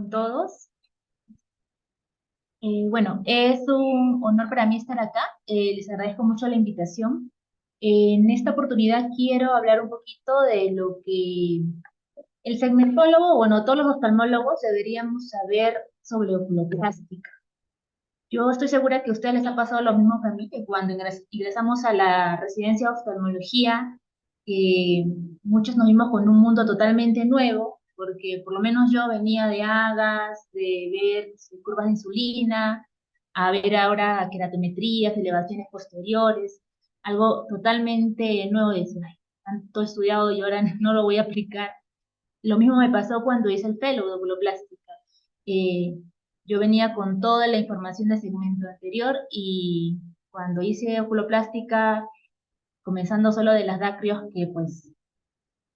con todos. Bueno, es un honor para mí estar acá. Les agradezco mucho la invitación. En esta oportunidad quiero hablar un poquito de lo que el segmentólogo, bueno, todos los oftalmólogos deberíamos saber sobre oculoplástica. Yo estoy segura que a ustedes les ha pasado lo mismo que a mí, que cuando ingresamos a la residencia de oftalmología, eh, muchos nos vimos con un mundo totalmente nuevo, porque por lo menos yo venía de AGAS, de ver curvas de insulina, a ver ahora queratometrías, elevaciones posteriores, algo totalmente nuevo de decir, "Ay, tanto he estudiado y ahora no lo voy a aplicar". Lo mismo me pasó cuando hice el fellow de oculoplástica. Eh, yo venía con toda la información del segmento anterior y cuando hice oculoplástica, comenzando solo de las dacrios, que pues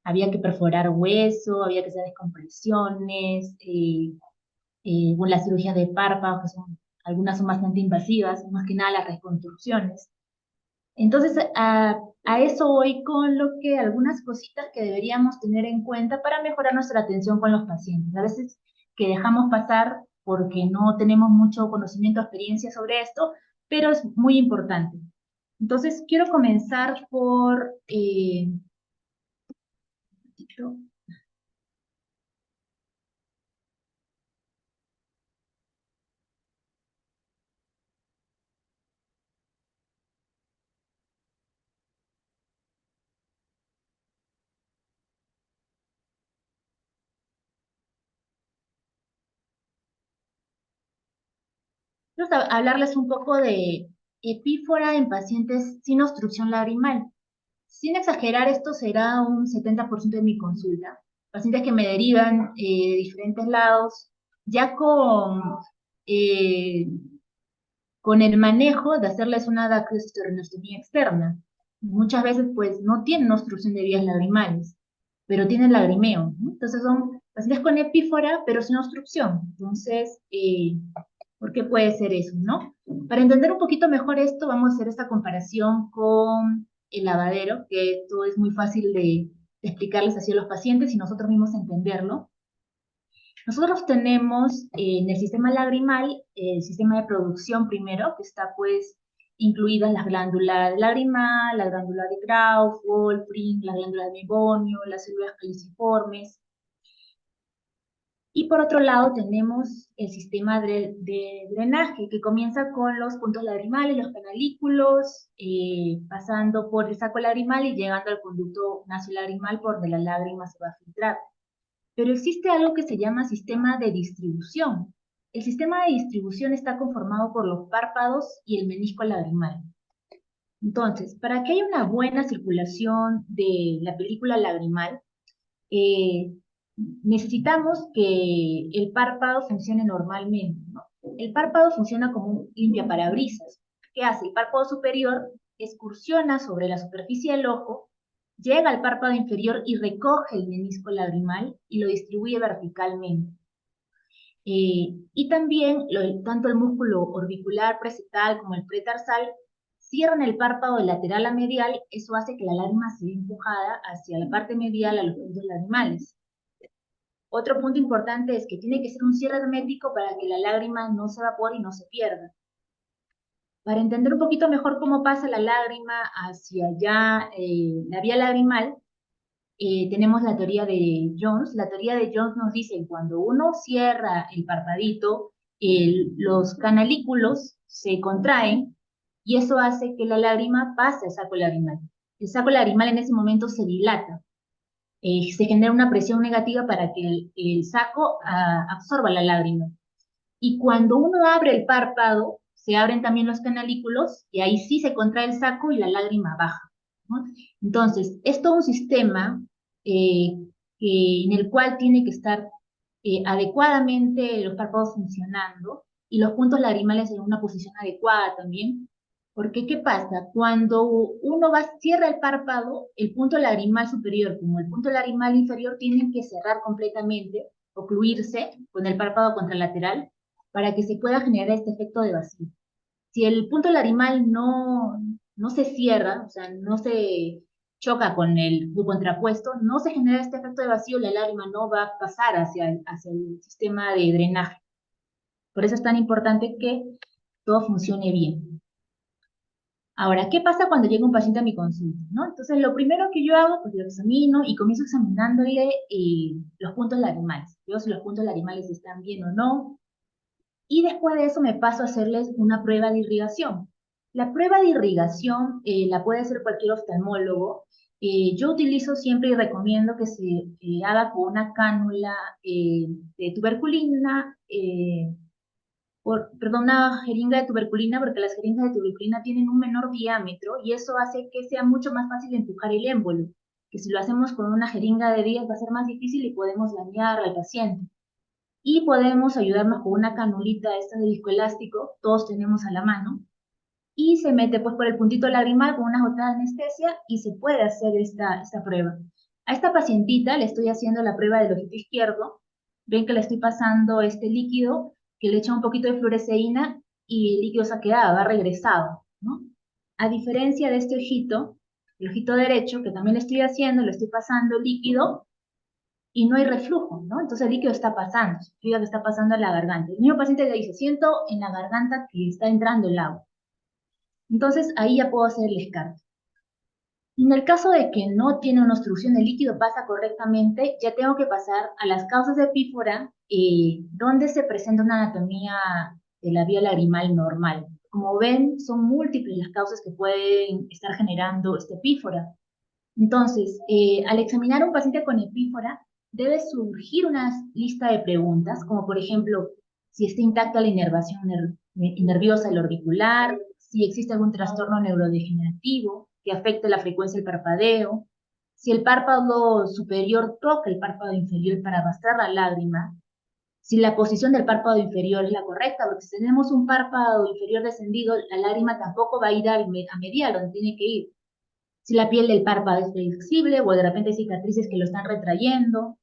había que perforar hueso, había que hacer descompresiones, bueno, las cirugías de párpado, que son, algunas son bastante invasivas, más que nada las reconstrucciones. Entonces, a eso voy con lo que algunas cositas que deberíamos tener en cuenta para mejorar nuestra atención con los pacientes. A veces que dejamos pasar porque no tenemos mucho conocimiento o experiencia sobre esto, pero es muy importante. Entonces, quiero comenzar por... hablarles un poco de epífora en pacientes sin obstrucción lagrimal. Sin exagerar, esto será un 70% de mi consulta. Pacientes que me derivan de diferentes lados, ya eh, con el manejo de hacerles una dacroestereotomía externa. Muchas veces, pues, no tienen obstrucción de vías lagrimales, pero tienen lagrimeo, ¿no? Entonces son pacientes con epífora, pero sin obstrucción. Entonces, ¿por qué puede ser eso, no? Para entender un poquito mejor esto, vamos a hacer esta comparación con el lavadero, que esto es muy fácil de explicarles así a los pacientes y nosotros mismos entenderlo. Nosotros tenemos en el sistema lagrimal el sistema de producción primero, que está pues incluidas las glándulas lagrimal, la glándula de Grauch, Wolfram, la glándula de Meibomian, las células caliciformes. Y por otro lado tenemos el sistema de drenaje, que comienza con los puntos lagrimales, los canalículos, pasando por el saco lagrimal y llegando al conducto nasolagrimal por donde la lágrima se va a filtrar. Pero existe algo que se llama sistema de distribución. El sistema de distribución está conformado por los párpados y el menisco lagrimal. Entonces, para que haya una buena circulación de la película lagrimal, eh, necesitamos que el párpado funcione normalmente, ¿no? El párpado funciona como un limpiaparabrisas. ¿Qué hace? El párpado superior excursiona sobre la superficie del ojo, llega al párpado inferior y recoge el menisco lagrimal y lo distribuye verticalmente. Y también tanto el músculo orbicular precetal como el pretarsal cierran el párpado de lateral a medial. Eso hace que la lágrima sea empujada hacia la parte medial a los puntos lagrimales. Otro punto importante es que tiene que ser un cierre hermético para que la lágrima no se evapore y no se pierda. Para entender un poquito mejor cómo pasa la lágrima hacia allá, la vía lagrimal, tenemos la teoría de Jones. La teoría de Jones nos dice que cuando uno cierra el parpadito, los canalículos se contraen y eso hace que la lágrima pase al saco lagrimal. El saco lagrimal en ese momento se dilata. Se genera una presión negativa para que el saco absorba la lágrima. Y cuando uno abre el párpado, se abren también los canalículos y ahí sí se contrae el saco y la lágrima baja, ¿no? Entonces, es todo un sistema eh, en el cual tiene que estar adecuadamente los párpados funcionando y los puntos lagrimales en una posición adecuada también. Porque, ¿qué pasa? Cuando uno cierra el párpado, el punto lagrimal superior como el punto lagrimal inferior tienen que cerrar completamente, ocluirse con el párpado contralateral para que se pueda generar este efecto de vacío. Si el punto lagrimal no se cierra, o sea, no se choca con el contrapuesto, no se genera este efecto de vacío, la lágrima no va a pasar hacia el sistema de drenaje. Por eso es tan importante que todo funcione bien. Ahora, ¿qué pasa cuando llega un paciente a mi consulta? ¿No? Entonces, lo primero que yo hago, pues lo examino y comienzo examinándole los puntos lagrimales. Veo si los puntos lagrimales están bien o no. Y después de eso me paso a hacerles una prueba de irrigación. La prueba de irrigación la puede hacer cualquier oftalmólogo. Yo utilizo siempre y recomiendo que se haga con una cánula de tuberculina, perdón, una jeringa de tuberculina, porque las jeringas de tuberculina tienen un menor diámetro y eso hace que sea mucho más fácil empujar el émbolo, que si lo hacemos con una jeringa de 10 va a ser más difícil y podemos dañar al paciente. Y podemos ayudarnos con una canulita esta de viscoelástico, todos tenemos a la mano, y se mete pues por el puntito lagrimal con una gotas de anestesia y se puede hacer esta prueba. A esta pacientita le estoy haciendo la prueba del ojito izquierdo, ven que le estoy pasando este líquido, que le echa un poquito de fluoresceína y el líquido se ha quedado, ha regresado, ¿no? A diferencia de este ojito, el ojito derecho, que también le estoy haciendo, le estoy pasando líquido y no hay reflujo, ¿no? Entonces el líquido está pasando, significa que está pasando a la garganta. El mismo paciente le dice, siento en la garganta que está entrando el agua. Entonces ahí ya puedo hacer el descarte. En el caso de que no tiene una obstrucción, el líquido pasa correctamente, ya tengo que pasar a las causas de epífora, donde se presenta una anatomía de la vía lagrimal normal. Como ven, son múltiples las causas que pueden estar generando esta epífora. Entonces, al examinar a un paciente con epífora, debe surgir una lista de preguntas, como por ejemplo, si está intacta la inervación nerviosa del orbicular, si existe algún trastorno neurodegenerativo que afecte la frecuencia del parpadeo, si el párpado superior toca el párpado inferior para arrastrar la lágrima, si la posición del párpado inferior es la correcta, porque si tenemos un párpado inferior descendido, la lágrima tampoco va a ir a medial, donde tiene que ir. Si la piel del párpado es flexible o de repente hay cicatrices que lo están retrayendo,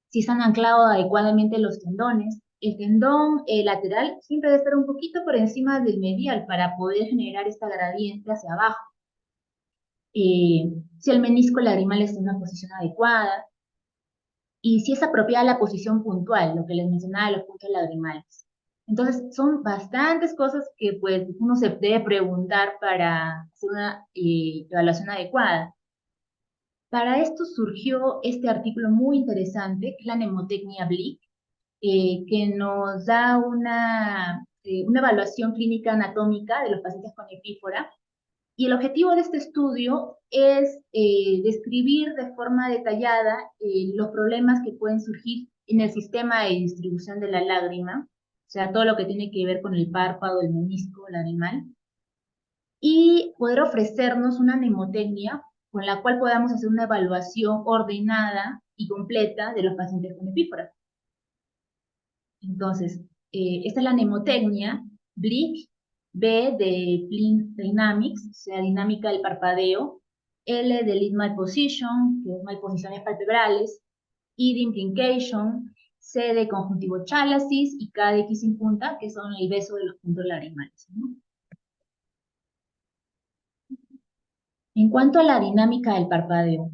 si están anclados adecuadamente los tendones. El tendón lateral siempre debe estar un poquito por encima del medial para poder generar esta gradiente hacia abajo. Si el menisco lagrimal está en una posición adecuada y si es apropiada la posición puntual, lo que les mencionaba de los puntos lagrimales. Entonces, son bastantes cosas que pues, uno se debe preguntar para hacer una evaluación adecuada. Para esto surgió este artículo muy interesante, que es la mnemotecnia Blick, que nos da una evaluación clínica anatómica de los pacientes con epífora. Y el objetivo de este estudio es describir de forma detallada los problemas que pueden surgir en el sistema de distribución de la lágrima, o sea, todo lo que tiene que ver con el párpado, el menisco lagrimal, y poder ofrecernos una mnemotecnia con la cual podamos hacer una evaluación ordenada y completa de los pacientes con epífora. Entonces, esta es la mnemotecnia, Blick, B de Blink Dynamics, o sea, dinámica del parpadeo, L de Lead Malposition, que es malposiciones palpebrales, I de Implication, C de conjuntivo chalasis y K de X in punta, que son el beso de los puntos lagrimales, ¿no? En cuanto a la dinámica del parpadeo,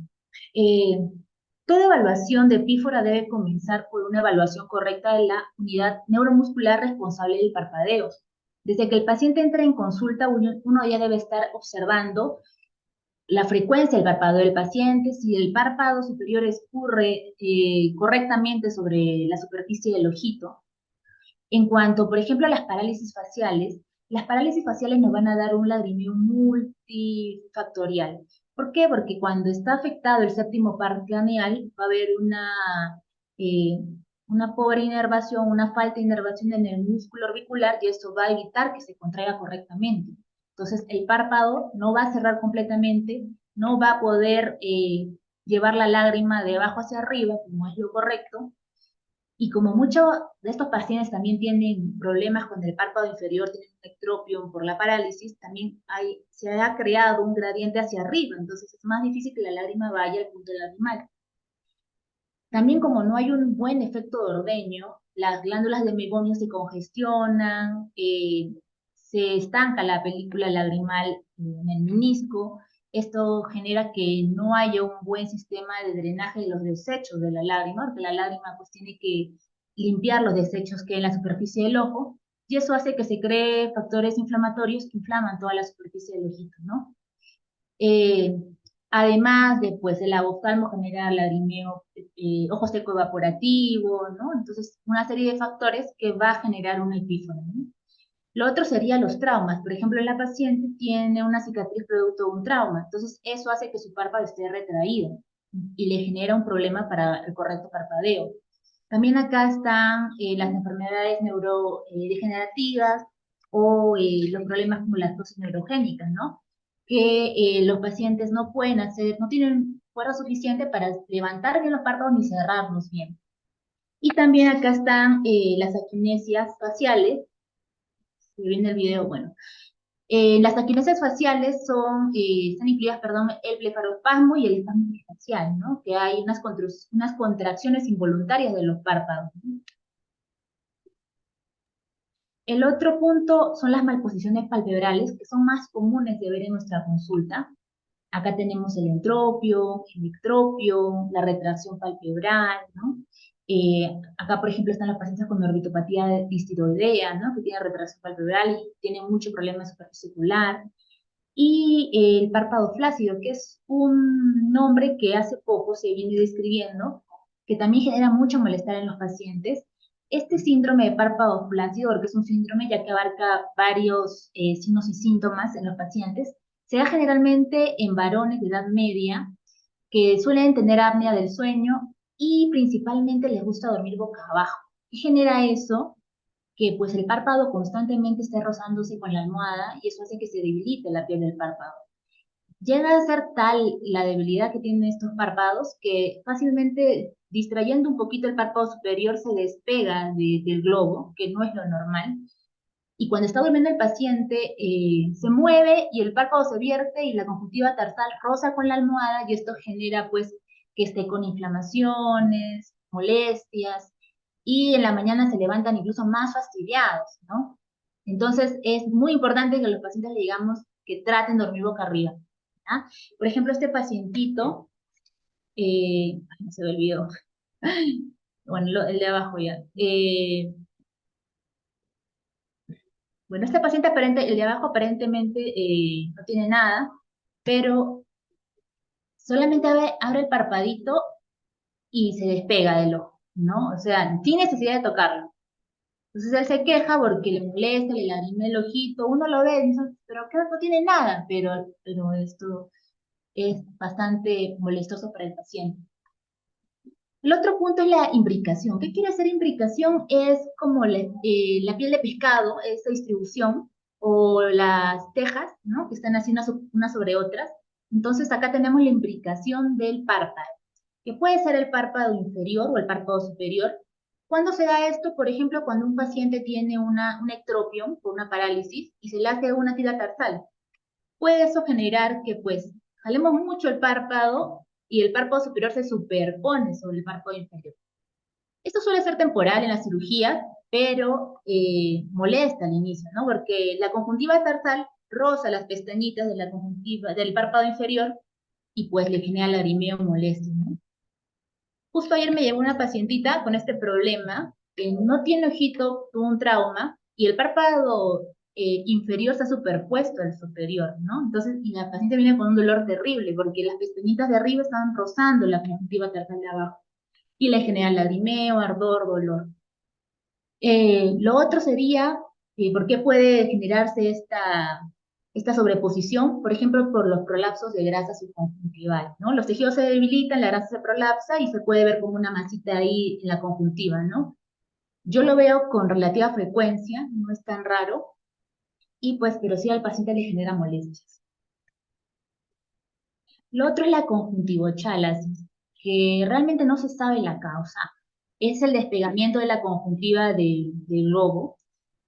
eh, toda evaluación de epífora debe comenzar por una evaluación correcta de la unidad neuromuscular responsable del parpadeo. Desde que el paciente entra en consulta, uno ya debe estar observando la frecuencia del parpadeo del paciente, si el párpado superior escurre correctamente sobre la superficie del ojito. En cuanto, por ejemplo, a las parálisis faciales nos van a dar un lagrimeo multifactorial. ¿Por qué? Porque cuando está afectado el séptimo par craneal, va a haber eh, una pobre inervación, una falta de inervación en el músculo orbicular y esto va a evitar que se contraiga correctamente. Entonces, el párpado no va a cerrar completamente, no va a poder llevar la lágrima de abajo hacia arriba, como es lo correcto, y como muchos de estos pacientes también tienen problemas con el párpado inferior, tienen un ectropion por la parálisis, también se ha creado un gradiente hacia arriba, entonces es más difícil que la lágrima vaya al punto lagrimal. También como no hay un buen efecto de ordeño, las glándulas de meibomian se congestionan, se estanca la película lagrimal en el menisco, Esto genera que no haya un buen sistema de drenaje de los desechos de la lágrima, porque la lágrima pues tiene que limpiar los desechos que hay en la superficie del ojo, y eso hace que se cree factores inflamatorios que inflaman toda la superficie del ojito, ¿no? Eh, Además de, pues, el oftalmo genera lagrimeo, ojo seco evaporativo, ¿no? Entonces, una serie de factores que va a generar un epífono, ¿no? Lo otro sería los traumas. Por ejemplo, la paciente tiene una cicatriz producto de un trauma. Entonces, eso hace que su párpado esté retraído y le genera un problema para el correcto parpadeo. También acá están las enfermedades neurodegenerativas o los problemas como las tosis neurogénicas, ¿no? Que los pacientes no pueden hacer, no tienen fuerza suficiente para levantar bien los párpados ni cerrarlos bien. Y también acá están las aquinesias faciales, si viene el video, bueno. Las aquinesias faciales están incluidas, perdón, el blefarospasmo y el espasmo facial, ¿no? Que hay unas contracciones involuntarias de los párpados, ¿no? El otro punto son las malposiciones palpebrales, que son más comunes de ver en nuestra consulta. Acá tenemos el entropio, el ectropio, la retracción palpebral, ¿no? Acá, por ejemplo, están los pacientes con orbitopatía distiroidea, ¿no? Que tienen retracción palpebral y tienen mucho problema de superficie ocular. Y el párpado flácido, que es un nombre que hace poco se viene describiendo, que también genera mucho malestar en los pacientes. Este síndrome de párpado flácido, que es un síndrome ya que abarca varios signos y síntomas en los pacientes, se da generalmente en varones de edad media que suelen tener apnea del sueño y principalmente les gusta dormir boca abajo. ¿Qué genera eso? Que pues el párpado constantemente esté rozándose con la almohada y eso hace que se debilite la piel del párpado. Llega a ser tal la debilidad que tienen estos párpados que fácilmente distrayendo un poquito el párpado superior se despega del globo, que no es lo normal. Y cuando está durmiendo el paciente, se mueve y el párpado se vierte y la conjuntiva tarsal roza con la almohada y esto genera pues que esté con inflamaciones, molestias y en la mañana se levantan incluso más fastidiados, ¿no? Entonces es muy importante que a los pacientes le digamos que traten de dormir boca arriba. ¿Ah? Por ejemplo, este pacientito, ay, se me olvidó, bueno, el de abajo ya. Bueno, este paciente el de abajo aparentemente no tiene nada, pero solamente abre el parpadito y se despega del ojo, ¿no? O sea, sin necesidad de tocarlo. Entonces él se queja porque le molesta, le lagrima el ojito, uno lo ve y dice, pero que no tiene nada, pero esto es bastante molestoso para el paciente. El otro punto es la imbricación. ¿Qué quiere hacer imbricación? Es como la piel de pescado, esa distribución, o las tejas, ¿no? Que están así unas sobre otras. Entonces acá tenemos la imbricación del párpado, que puede ser el párpado inferior o el párpado superior. ¿Cuándo se da esto? Por ejemplo, cuando un paciente tiene un ectropio o una parálisis y se le hace una tira tarsal. Puede eso generar que pues jalemos mucho el párpado y el párpado superior se superpone sobre el párpado inferior. Esto suele ser temporal en la cirugía, pero molesta al inicio, ¿no? Porque la conjuntiva tarsal roza las pestañitas de la conjuntiva del párpado inferior y pues le genera lagrimeo molesto, ¿no? Justo ayer me llegó una pacientita con este problema, que no tiene ojito, tuvo un trauma, y el párpado inferior está superpuesto al superior, ¿no? Entonces, y la paciente viene con un dolor terrible, porque las pestañitas de arriba estaban rozando la conjuntiva tarsal de abajo, y le genera lagrimeo, ardor, dolor. Lo otro sería, ¿por qué puede generarse esta sobreposición? Por ejemplo, por los prolapsos de grasa subconjuntival, ¿no? Los tejidos se debilitan, la grasa se prolapsa y se puede ver como una masita ahí en la conjuntiva, ¿no? Yo lo veo con relativa frecuencia, no es tan raro, y pues, pero sí al paciente le genera molestias. Lo otro es la conjuntivochalasis, que realmente no se sabe la causa. Es el despegamiento de la conjuntiva del globo.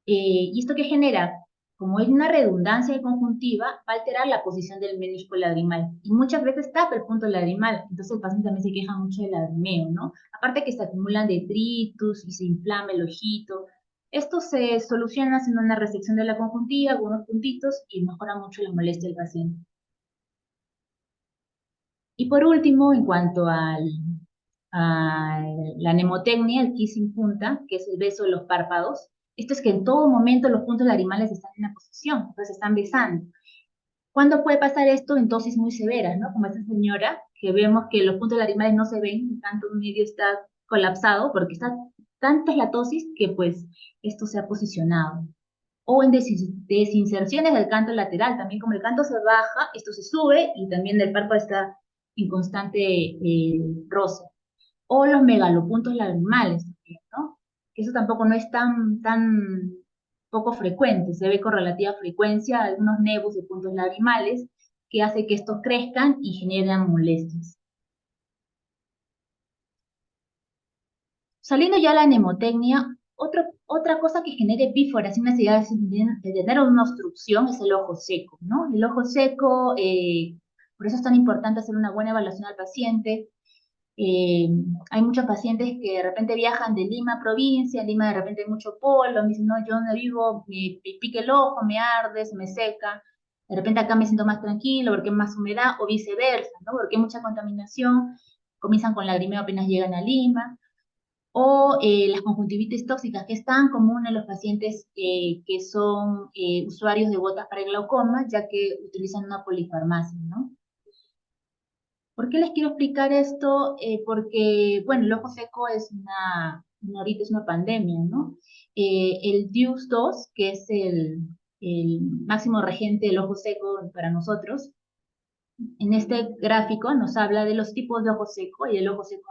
¿Y esto qué genera? Como es una redundancia de conjuntiva, va a alterar la posición del menisco lagrimal. Y muchas veces tapa el punto lagrimal. Entonces el paciente también se queja mucho del lagrimeo, ¿no? Aparte que se acumulan detritus y se inflama el ojito. Esto se soluciona haciendo una resección de la conjuntiva, algunos puntitos, y mejora mucho la molestia del paciente. Y por último, en cuanto a la mnemotecnia, el kissing punta, que es el beso de los párpados, esto es que en todo momento los puntos lagrimales están en la posición, entonces están besando. ¿Cuándo puede pasar esto? En dosis muy severas, ¿no? Como esta señora, que vemos que los puntos lagrimales no se ven, tanto un medio está colapsado, porque está tanta es la tosis que pues esto se ha posicionado. O en desinserciones del canto lateral, también como el canto se baja, esto se sube y también el párpado está en constante roce. O los megalopuntos lagrimales, ¿no? Que eso tampoco no es tan poco frecuente, se ve con relativa frecuencia algunos nevos de puntos lagrimales que hace que estos crezcan y generan molestias. Saliendo ya a la mnemotecnia, otra cosa que genera epíforas y una necesidad de tener una obstrucción es el ojo seco, ¿no? El ojo seco, por eso es tan importante hacer una buena evaluación al paciente. Eh, Hay muchos pacientes que de repente viajan de Lima a provincia, en Lima de repente hay mucho polvo, me dicen, no, yo donde vivo me pica el ojo, me arde, se me seca, de repente acá me siento más tranquilo porque hay más humedad, o viceversa, ¿no? Porque hay mucha contaminación, comienzan con lagrimeo apenas llegan a Lima, o las conjuntivitis tóxicas, que es tan común en los pacientes que son usuarios de gotas para el glaucoma, ya que utilizan una polifarmacia, ¿no? ¿Por qué les quiero explicar esto? Porque, bueno, el ojo seco es ahorita es una pandemia, ¿no? El DIUS-2, que es el máximo regente del ojo seco para nosotros, en este gráfico nos habla de los tipos de ojo seco, y el ojo seco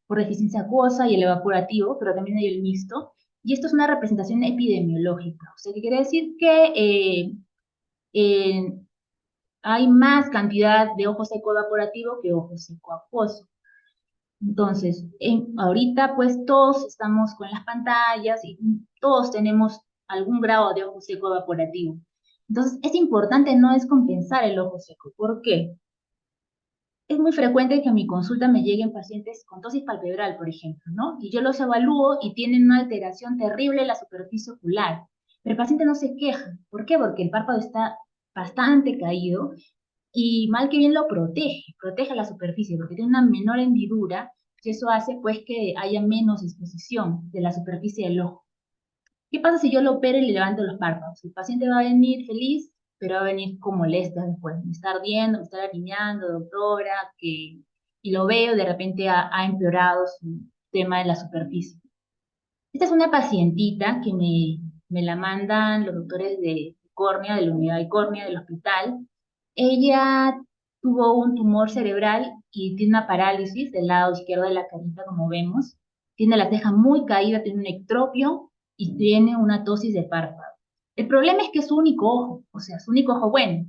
por deficiencia acuosa y el evaporativo, pero también hay el mixto, y esto es una representación epidemiológica, o sea, que quiere decir que eh, hay más cantidad de ojo seco evaporativo que ojo seco acuoso. Entonces, ahorita pues todos estamos con las pantallas y todos tenemos algún grado de ojo seco evaporativo. Entonces, es importante no descompensar el ojo seco. ¿Por qué? Es muy frecuente que a mi consulta me lleguen pacientes con tosis palpebral, por ejemplo, ¿no? Y yo los evalúo y tienen una alteración terrible en la superficie ocular. Pero el paciente no se queja. ¿Por qué? Porque el párpado está bastante caído y mal que bien lo protege la superficie, porque tiene una menor hendidura, y eso hace pues que haya menos exposición de la superficie del ojo. ¿Qué pasa si yo lo opero y le levanto los párpados? El paciente va a venir feliz, pero va a venir con molestias después. Me está ardiendo, me está lagrimeando, doctora, y lo veo, de repente ha empeorado su tema de la superficie. Esta es una pacientita que me la mandan los doctores de córnea, de la unidad de córnea del hospital. Ella tuvo un tumor cerebral y tiene una parálisis del lado izquierdo de la carita, como vemos. Tiene la ceja muy caída, tiene un ectropio y tiene una tosis de párpado. El problema es que es su único ojo, o sea, su único ojo bueno.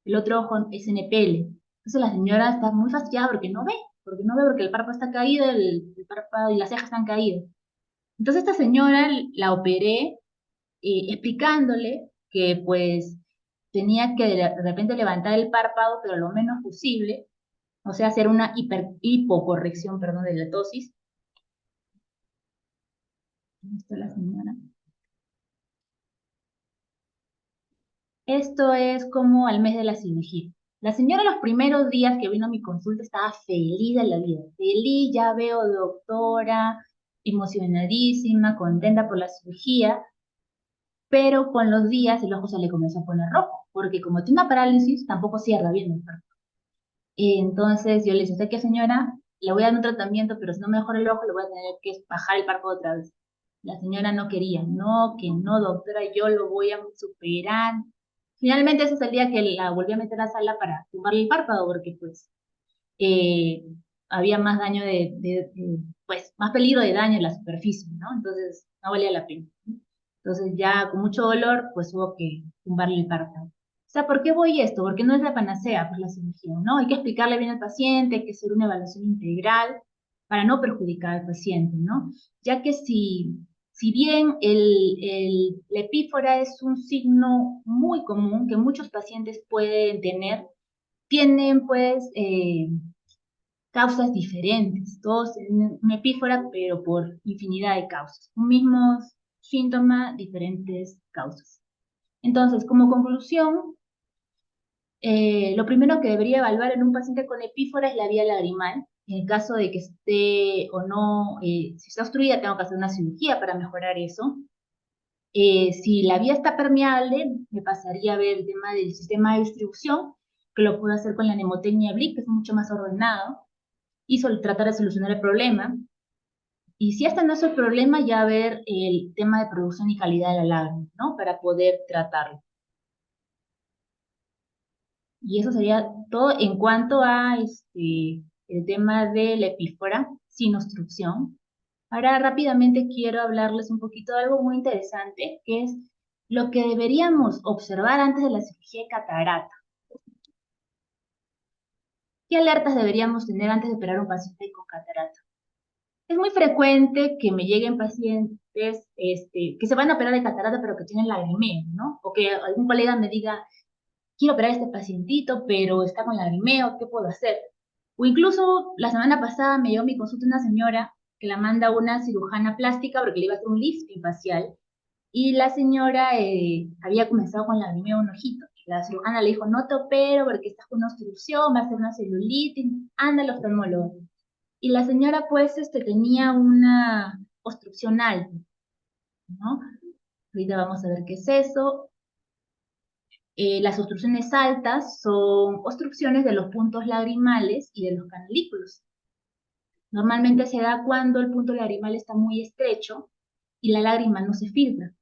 El otro ojo es NPL. Entonces la señora está muy fastidiada porque el párpado está caído, el párpado y las cejas están caídas. Entonces esta señora la operé explicándole que pues tenía que de repente levantar el párpado, pero lo menos posible, o sea, hacer una hipocorrección, perdón, de la tosis. ¿Dónde está la señora? Esto es como al mes de la cirugía. La señora los primeros días que vino a mi consulta estaba feliz de la vida, feliz, ya veo doctora, emocionadísima, contenta por la cirugía, pero con los días el ojo se le comenzó a poner rojo, porque como tiene una parálisis, tampoco cierra bien el párpado. Entonces yo le dije, ¿usted qué señora? Le voy a dar un tratamiento, pero si no mejora el ojo, le voy a tener que bajar el párpado otra vez. La señora no quería, no, que no, doctora, yo lo voy a superar. Finalmente ese es el día que la volví a meter a la sala para tumbarle el párpado, porque pues eh, había más daño pues más peligro de daño en la superficie, ¿no? Entonces no valía la pena. Entonces ya con mucho dolor, pues hubo que tumbarle el párpado. O sea, ¿por qué voy esto? Porque no es la panacea, pues la cirugía, ¿no? Hay que explicarle bien al paciente, hay que hacer una evaluación integral para no perjudicar al paciente, ¿no? Ya que si bien la epífora es un signo muy común que muchos pacientes pueden tener, tienen pues causas diferentes. Todos tienen una epífora, pero por infinidad de causas. Un mismo síntoma, diferentes causas. Entonces, como conclusión, Lo primero que debería evaluar en un paciente con epífora es la vía lagrimal. En el caso de que esté o no, si está obstruida, tengo que hacer una cirugía para mejorar eso. Si la vía está permeable, me pasaría a ver el tema del sistema de distribución, que lo puedo hacer con la mnemotecnia Blick, que es mucho más ordenado, y tratar de solucionar el problema. Y si este no es el problema, ya ver el tema de producción y calidad de la lágrima, ¿no? Para poder tratarlo. Y eso sería todo en cuanto a el tema de la epífora sin obstrucción. Ahora rápidamente quiero hablarles un poquito de algo muy interesante, que es lo que deberíamos observar antes de la cirugía de catarata. ¿Qué alertas deberíamos tener antes de operar a un paciente con catarata? Es muy frecuente que me lleguen pacientes que se van a operar de catarata pero que tienen lagrimeo, ¿no? O que algún colega me diga, quiero operar a este pacientito, pero está con lagrimeo, ¿qué puedo hacer? O incluso la semana pasada me llegó a mi consulta una señora que la manda a una cirujana plástica porque le iba a hacer un lifting facial. Y la señora había comenzado con lagrimeo en un ojito. La cirujana le dijo, no te opero porque estás con una obstrucción, va a ser una celulitis, anda al oftalmólogo. Y la señora pues tenía una obstrucción alta, ¿no? Ahorita vamos a ver qué es eso. Las obstrucciones altas son obstrucciones de los puntos lagrimales y de los canalículos. Normalmente se da cuando el punto lagrimal está muy estrecho y la lágrima no se filtra.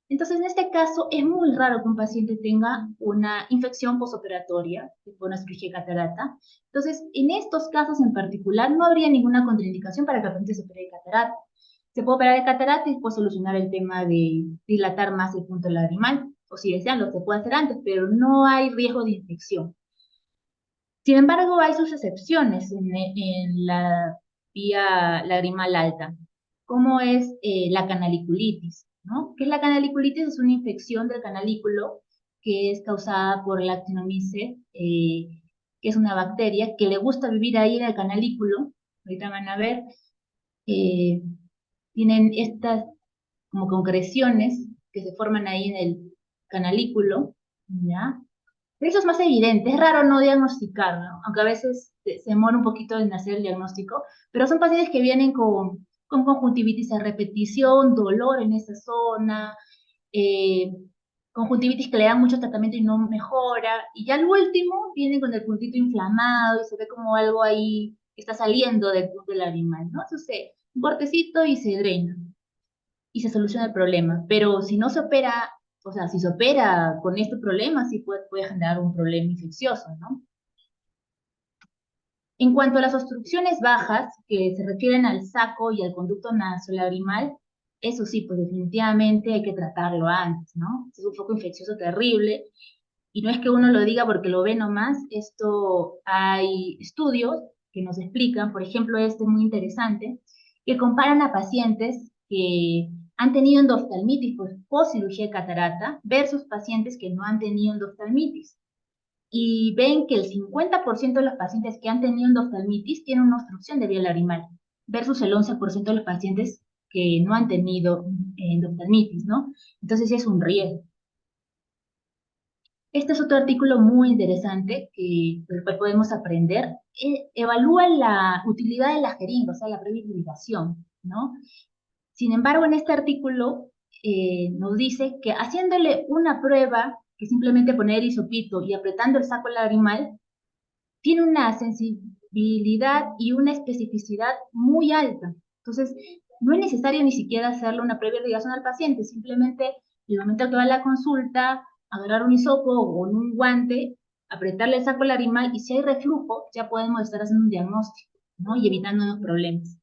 Entonces, en este caso, es muy raro que un paciente tenga una infección postoperatoria, tipo una cirugía de catarata. Entonces, en estos casos en particular, no habría ninguna contraindicación para que el paciente se opere de catarata. Se puede operar de catarata y después solucionar el tema de dilatar más el punto lagrimal. O si desean, lo se puede hacer antes, pero no hay riesgo de infección. Sin embargo, hay sus excepciones en la vía lagrimal alta, como es la canaliculitis, ¿no? ¿Qué es la canaliculitis? Es una infección del canalículo que es causada por la actinomyces, que es una bacteria que le gusta vivir ahí en el canalículo. Ahorita van a ver, eh, tienen estas como concreciones que se forman ahí en el canalículo, ¿ya? Eso es más evidente, es raro no diagnosticarlo, aunque a veces se demora un poquito en hacer el diagnóstico, pero son pacientes que vienen con conjuntivitis a repetición, dolor en esa zona, eh, conjuntivitis que le dan mucho tratamiento y no mejora, y ya al último vienen con el puntito inflamado y se ve como algo ahí que está saliendo del punto lagrimal, ¿no? Entonces, un cortecito y se drena y se soluciona el problema. Pero si no se opera, o sea, si se opera con este problema, sí puede generar un problema infeccioso, ¿no? En cuanto a las obstrucciones bajas, que se refieren al saco y al conducto nasolagrimal, eso sí, pues definitivamente hay que tratarlo antes, ¿no? Es un foco infeccioso terrible, y no es que uno lo diga porque lo ve nomás, esto hay estudios que nos explican, por ejemplo, este muy interesante, que comparan a pacientes que han tenido endoftalmitis post cirugía de catarata versus pacientes que no han tenido endoftalmitis. Y ven que el 50% de los pacientes que han tenido endoftalmitis tienen una obstrucción de vía lagrimal, versus el 11% de los pacientes que no han tenido endoftalmitis, ¿no? Entonces sí es un riesgo. Este es otro artículo muy interesante del cual podemos aprender. Evalúa la utilidad de la jeringa, o sea, la previa irrigación, ¿no? Sin embargo, en este artículo nos dice que haciéndole una prueba, que simplemente poner hisopito y apretando el saco lagrimal, tiene una sensibilidad y una especificidad muy alta. Entonces, no es necesario ni siquiera hacerle una previa irrigación al paciente, simplemente el momento que va a la consulta, agarrar un hisopo o un guante, apretarle el saco lagrimal y si hay reflujo, ya podemos estar haciendo un diagnóstico, ¿no? Y evitándonos problemas.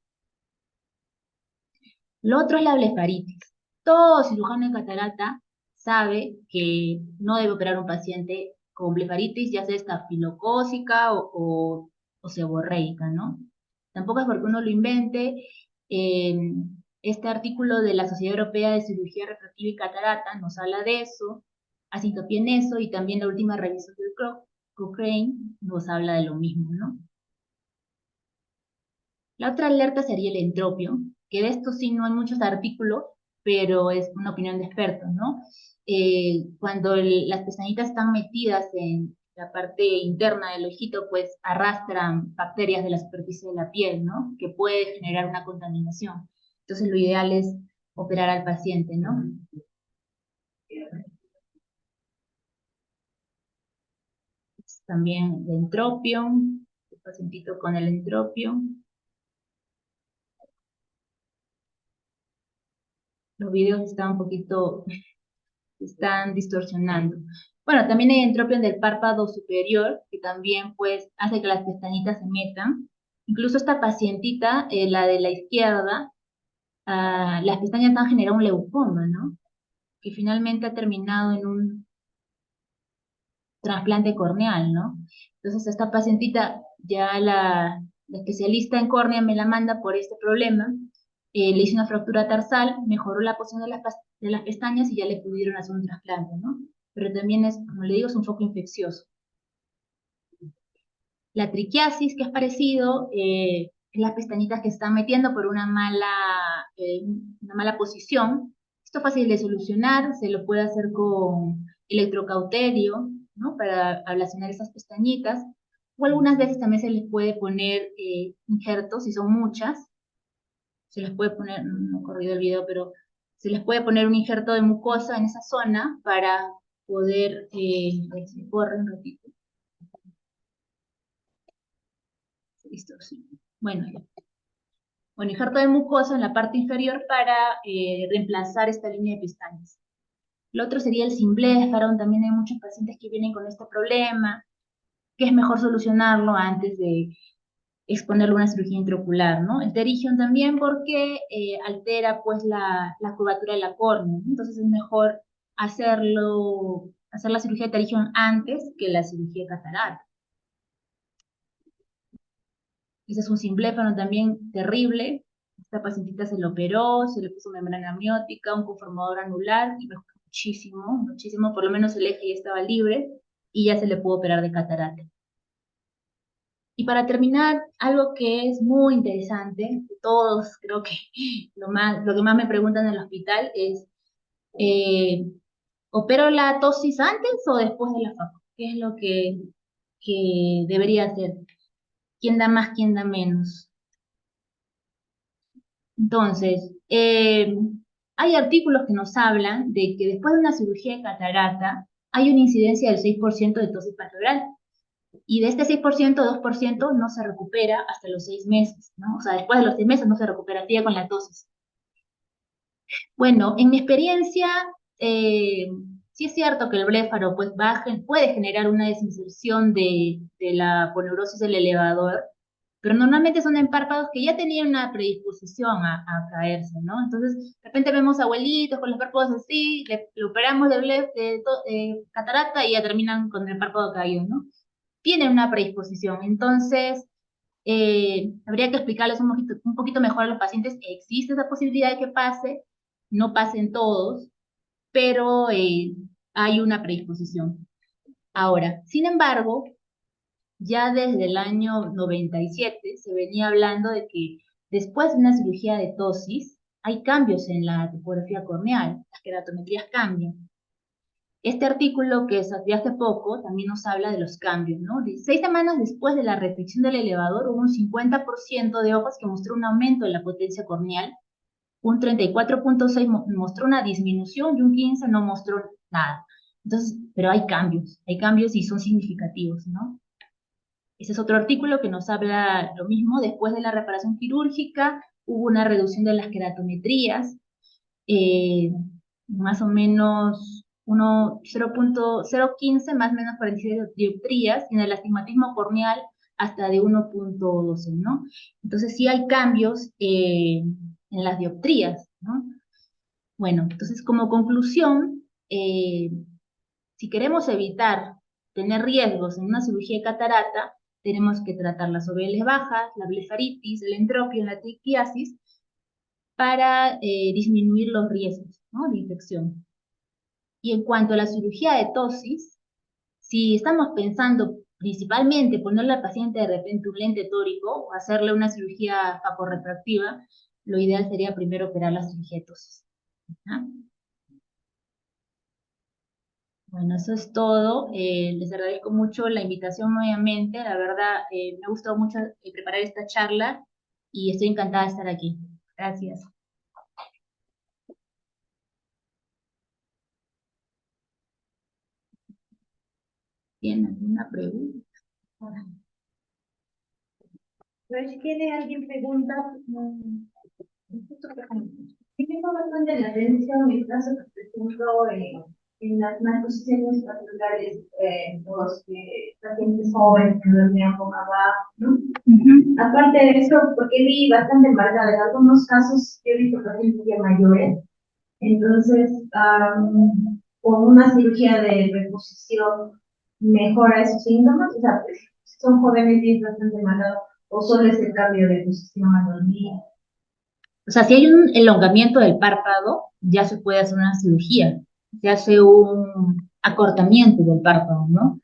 Lo otro es la blefaritis. Todo cirujano de catarata sabe que no debe operar un paciente con blefaritis, ya sea estafilocócica o seborreica, ¿no? Tampoco es porque uno lo invente. Eh, este artículo de la Sociedad Europea de Cirugía Refractiva y Catarata nos habla de eso, hace hincapié en eso, y también la última revisión del Cochrane nos habla de lo mismo, ¿no? La otra alerta sería el entropio, que de esto sí no hay muchos artículos, pero es una opinión de expertos, ¿no? Cuando las pestañitas están metidas en la parte interna del ojito, pues arrastran bacterias de la superficie de la piel, ¿no? Que puede generar una contaminación. Entonces lo ideal es operar al paciente, ¿no? También el entropio, el pacientito con el entropio. Los videos están un poquito, están distorsionando. Bueno, también hay entropio del párpado superior, que también pues hace que las pestañitas se metan. Incluso esta pacientita, la de la izquierda, las pestañas han generado un leucoma, ¿no? Que finalmente ha terminado en un trasplante corneal, ¿no? Entonces esta pacientita, ya la especialista en córnea me la manda por este problema, le hice una fractura tarsal, mejoró la posición de las pestañas y ya le pudieron hacer un trasplante, ¿no? Pero también es, como le digo, es un foco infeccioso. La triquiasis, que es parecido, es las pestañitas que se están metiendo por una mala posición. Esto es fácil de solucionar, se lo puede hacer con electrocauterio, ¿no? Para ablacionar esas pestañitas. O algunas veces también se les puede poner injertos, si son muchas. Se les puede poner, no he corrido el video, pero se les puede poner un injerto de mucosa en esa zona para poder, a ver si corre un ratito. Listo, sí. Bueno, ya. Bueno, injerto de mucosa en la parte inferior para reemplazar esta línea de pestañas. Lo otro sería el Symblepharon. También hay muchos pacientes que vienen con este problema, que es mejor solucionarlo antes de exponerlo a una cirugía intraocular, ¿no? El Terigion también porque altera pues la curvatura de la córnea, ¿no? Entonces es mejor hacer la cirugía de Terigion antes que la cirugía de catarata. Ese es un Symblepharon también terrible. Esta pacientita se lo operó, se le puso membrana amniótica, un conformador anular y mejoró muchísimo, muchísimo. Por lo menos el eje ya estaba libre y ya se le pudo operar de catarata. Y para terminar, algo que es muy interesante, todos creo que lo que más me preguntan en el hospital es, eh, ¿opero la tosis antes o después de la faco? ¿Qué es lo que debería hacer? ¿Quién da más, quién da menos? Entonces, hay artículos que nos hablan de que después de una cirugía de catarata hay una incidencia del 6% de tosis palpebral. Y de este 6%, 2% no se recupera hasta los 6 meses, ¿no? O sea, después de los 6 meses no se recuperaría con la dosis. Bueno, en mi experiencia, eh, sí es cierto que el bléfaro pues, puede generar una desinserción de la poneurosis del elevador, pero normalmente son en párpados que ya tenían una predisposición a caerse, ¿no? Entonces, de repente vemos abuelitos con los párpados así, le operamos de catarata y ya terminan con el párpado caído, ¿no? Tienen una predisposición. Entonces, habría que explicarles un poquito mejor a los pacientes. Existe esa posibilidad de que pase, no pasen todos, pero hay una predisposición. Ahora, sin embargo, ya desde el año 97 se venía hablando de que después de una cirugía de tosis, hay cambios en la topografía corneal, las queratometrías cambian. Este artículo que salió hace poco también nos habla de los cambios, ¿no? 6 semanas después de la restricción del elevador hubo un 50% de ojos que mostró un aumento de la potencia corneal, un 34.6 mostró una disminución y un 15 no mostró nada. Entonces, pero hay cambios y son significativos, ¿no? Ese es otro artículo que nos habla lo mismo. Después de la reparación quirúrgica hubo una reducción de las queratometrías, eh, más o menos 0.015 más o menos 46 dioptrías, y en el astigmatismo corneal hasta de 1.12, ¿no? Entonces sí hay cambios en las dioptrías, ¿no? Bueno, entonces como conclusión, si queremos evitar tener riesgos en una cirugía de catarata, tenemos que tratar las OBLs bajas, la blefaritis, el entropio, la triquiasis, para disminuir los riesgos, ¿no?, de infección. Y en cuanto a la cirugía de tosis, si estamos pensando principalmente ponerle al paciente de repente un lente tórico o hacerle una cirugía facorrefractiva, lo ideal sería primero operar la cirugía de tosis. ¿Ah? Bueno, eso es todo. Les agradezco mucho la invitación nuevamente. La verdad, me ha gustado mucho preparar esta charla y estoy encantada de estar aquí. Gracias. ¿Tienen alguna pregunta? Pues, ¿tiene alguien preguntas? Sí me llama bastante la atención el caso que presentó en las malposiciones particulares, los pacientes jóvenes que dormían boca abajo, ¿no? Aparte de eso, porque vi bastante marcada en algunos casos, he visto pacientes ya mayores, entonces, con una cirugía de reposición mejora esos síntomas, o sea, pues, si son jóvenes y es bastante marcado, o solo es el cambio de posición al dormir. O sea, si hay un elongamiento del párpado, ya se puede hacer una cirugía, se hace un acortamiento del párpado, ¿no?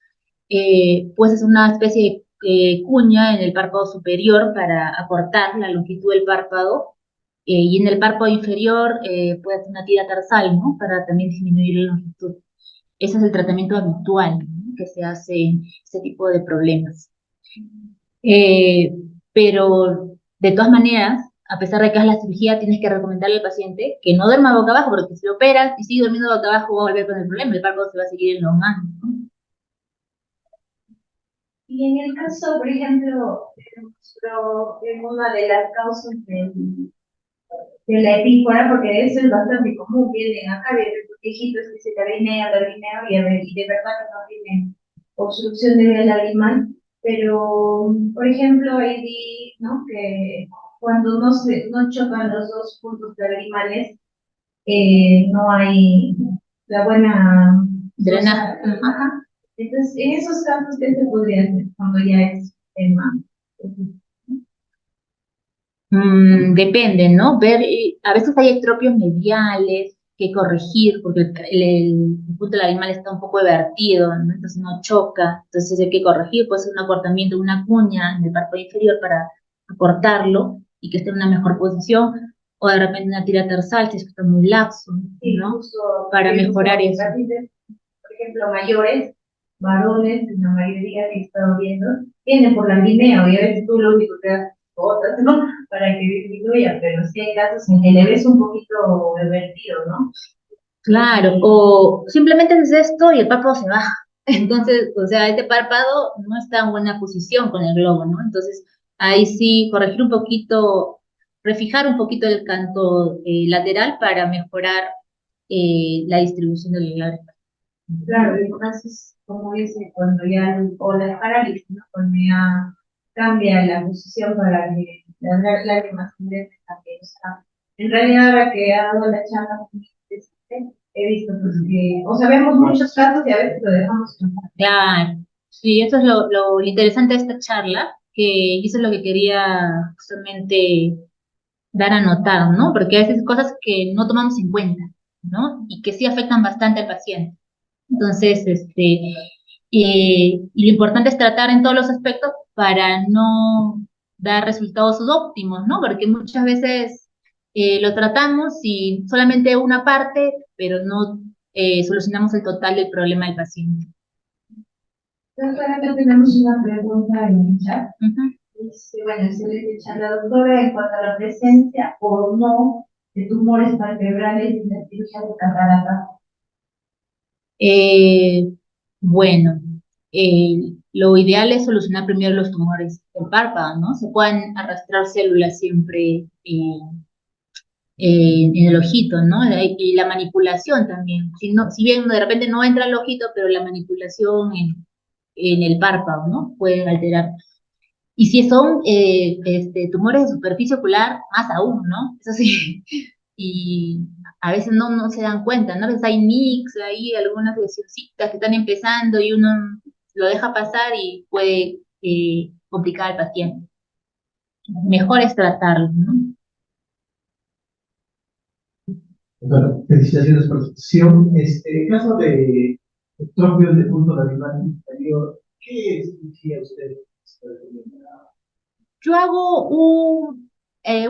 Puedes hacer una especie de cuña en el párpado superior para acortar la longitud del párpado y en el párpado inferior puedes hacer una tira tarsal, ¿no? Para también disminuir la longitud. Ese es el tratamiento habitual, ¿no? Que se hace en este tipo de problemas. Eh, pero de todas maneras, a pesar de que hagas la cirugía, tienes que recomendarle al paciente que no duerma boca abajo, porque si lo operas y sigue durmiendo boca abajo, va a volver con el problema, el párpado se va a seguir enlongando, ¿no? Y en el caso, por ejemplo, en una de las causas de la epífora, porque eso es bastante común, vienen acá, vienen viejitos que se cabineo, y de verdad que no tienen obstrucción de vía lagrimal, pero, por ejemplo, ahí vi, ¿no? Que cuando no chocan los dos puntos lagrimales, no hay la buena Drenaje. ajá. Entonces, en esos casos, ¿qué se podría hacer cuando ya es tema? Depende, ¿no? Ver, a veces hay estropios mediales que corregir porque el punto del animal está un poco vertido, ¿no? Entonces no choca, entonces hay que corregir, puede ser un acortamiento, una cuña en el párpado inferior para acortarlo y que esté en una mejor posición, o de repente una tira tarsal si es que está muy laxo, Sí, ¿no? justo, Para mejorar eso. pacientes, por ejemplo, mayores, varones, en la mayoría que he estado viendo, vienen por la guineo y a veces tú lo único que das gotas, ¿no? Para que disminuya, pero sí hay casos en que le ves un poquito revertido, ¿no? Claro, o simplemente haces esto y el párpado se baja. Entonces, o sea, este párpado no está en buena posición con el globo, ¿no? Entonces, ahí sí, corregir un poquito, refijar un poquito el canto lateral para mejorar la distribución del lágrima. Claro, y casos, como dice, cuando ya, o la parálisis, ¿no? Cuando ya cambia la posición para que las lágrimas también. O sea, en realidad, ahora que hago la charla, he visto pues, que, o sea, vemos muchos casos y a veces lo dejamos pasar. Claro, sí, eso es lo interesante de esta charla, que eso es lo que quería justamente dar a notar, ¿no? Porque a veces cosas que no tomamos en cuenta, ¿no? Y que sí afectan bastante al paciente. Entonces, y lo importante es tratar en todos los aspectos para no dar resultados óptimos, ¿no? Porque muchas veces lo tratamos y solamente una parte, pero no solucionamos el total del problema del paciente. Entonces, acá tenemos una pregunta en el chat. Ujú. Dice, bueno, se le dice a la doctora en cuanto a la presencia o no de tumores palpebrales y la cirugía de catarata. Eh, bueno, lo ideal es solucionar primero los tumores del párpado, ¿no? Se pueden arrastrar células siempre en el ojito, ¿no? Y la manipulación también. Si, no, si bien de repente no entra el ojito, pero la manipulación en el párpado, ¿no? Puede alterar. Y si son tumores de superficie ocular, más aún, ¿no? Eso sí. Y a veces no se dan cuenta, ¿no? A veces hay nicks, hay algunas lesioncitas que están empezando y uno lo deja pasar y puede complicar al paciente. Mejor es tratarlo, ¿no? Bueno, felicitaciones por su sesión. En caso de estropios de punto lateral inferior, ¿qué cirugía usted recomienda? Yo hago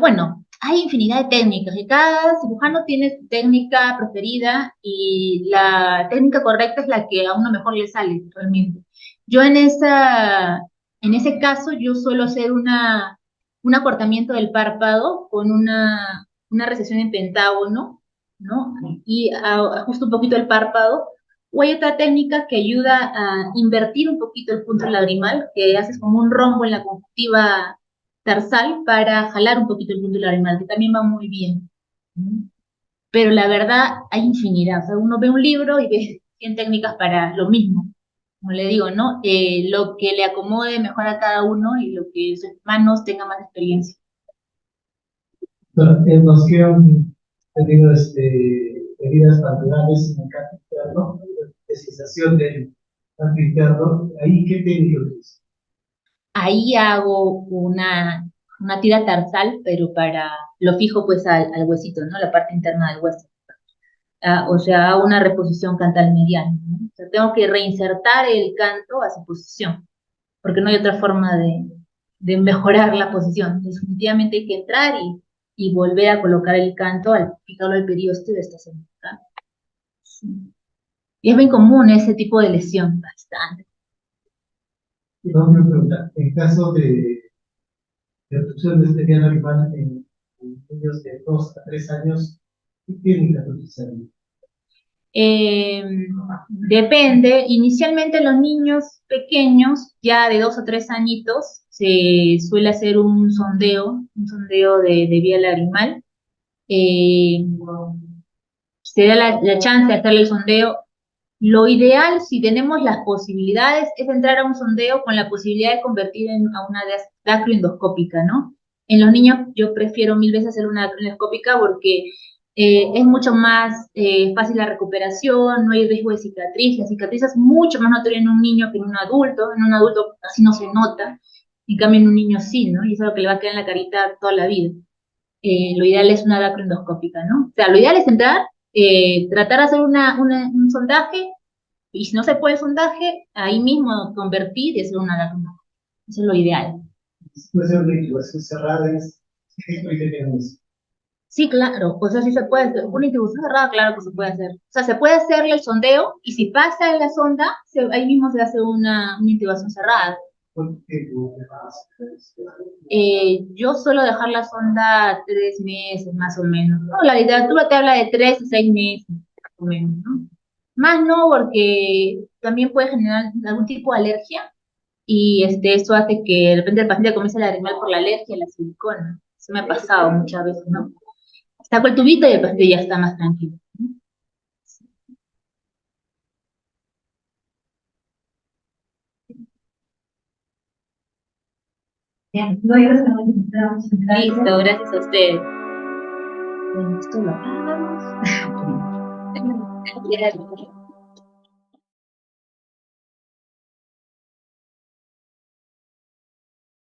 bueno, hay infinidad de técnicas y cada cirujano tiene su técnica preferida y la técnica correcta es la que a uno mejor le sale realmente. Yo en ese caso, yo suelo hacer un acortamiento del párpado con una recesión en pentágono, ¿no? Y ajusto un poquito el párpado. O hay otra técnica que ayuda a invertir un poquito el punto lagrimal, que haces como un rombo en la conjuntiva tarsal para jalar un poquito el punto lagrimal, que también va muy bien. Pero la verdad, hay infinidad. O sea, uno ve un libro y ve 100 técnicas para lo mismo. Como le digo, ¿no? Lo que le acomode mejor a cada uno y lo que sus manos tengan más experiencia. Bueno, nos quedan tenido heridas particulares en el canto interno, especialización del canto interno. Ahí, ¿qué técnica es? Ahí hago una tira tarsal, pero lo fijo pues al huesito, ¿no? La parte interna del hueso. O sea, hago una reposición cantal mediana, ¿no? O sea, tengo que reinsertar el canto a su posición, porque no hay otra forma de mejorar la posición. Definitivamente hay que entrar y volver a colocar el canto al fijarlo al periósteo de esta zona. ¿Tá? Sí. Y es bien común ese tipo de lesión, bastante. Y vamos a preguntar, en caso de obstrucción de este diana animal en niños de 2 a 3 años, ¿qué técnica utilizaría? Eh, Depende, inicialmente los niños pequeños, ya de 2 o 3 añitos, se suele hacer un sondeo de vía lagrimal. Eh, Se da la chance de hacerle el sondeo. Lo ideal, si tenemos las posibilidades, es entrar a un sondeo con la posibilidad de convertir a una dacroendoscópica, ¿no? En los niños yo prefiero 1000 veces hacer una dacroendoscópica porque es mucho más fácil la recuperación, no hay riesgo de cicatriz. La cicatriz es mucho más notoria en un niño que en un adulto. En un adulto casi no se nota, en cambio en un niño sí, ¿no? Y eso es lo que le va a quedar en la carita toda la vida. Lo ideal es una dacroendoscópica, ¿no? O sea, lo ideal es entrar, tratar de hacer un sondaje, y si no se puede el sondaje, ahí mismo convertir y hacer una dacroendoscopia. Eso es lo ideal. Puede ser una intubación cerrada, ¿qué experiencia tenemos? Sí, claro, o sea, sí se puede hacer. Una intubación cerrada, claro que se puede hacer. O sea, se puede hacerle el sondeo y si pasa en la sonda, ahí mismo se hace una intubación cerrada. ¿Cuánto tiempo? Yo suelo dejar la sonda 3 meses más o menos, ¿no? La literatura te habla de 3 a 6 meses más o menos, ¿no? Más no, porque también puede generar algún tipo de alergia y eso hace que de repente el paciente comience a lagrimal por la alergia a la silicona. Eso me ha pasado muchas veces, ¿no? Saco el tubito y el paciente ya está más tranquilo, ¿no? Bien, no, yo creo que nos Listo, gracias a ustedes. Bueno, esto lo apagamos.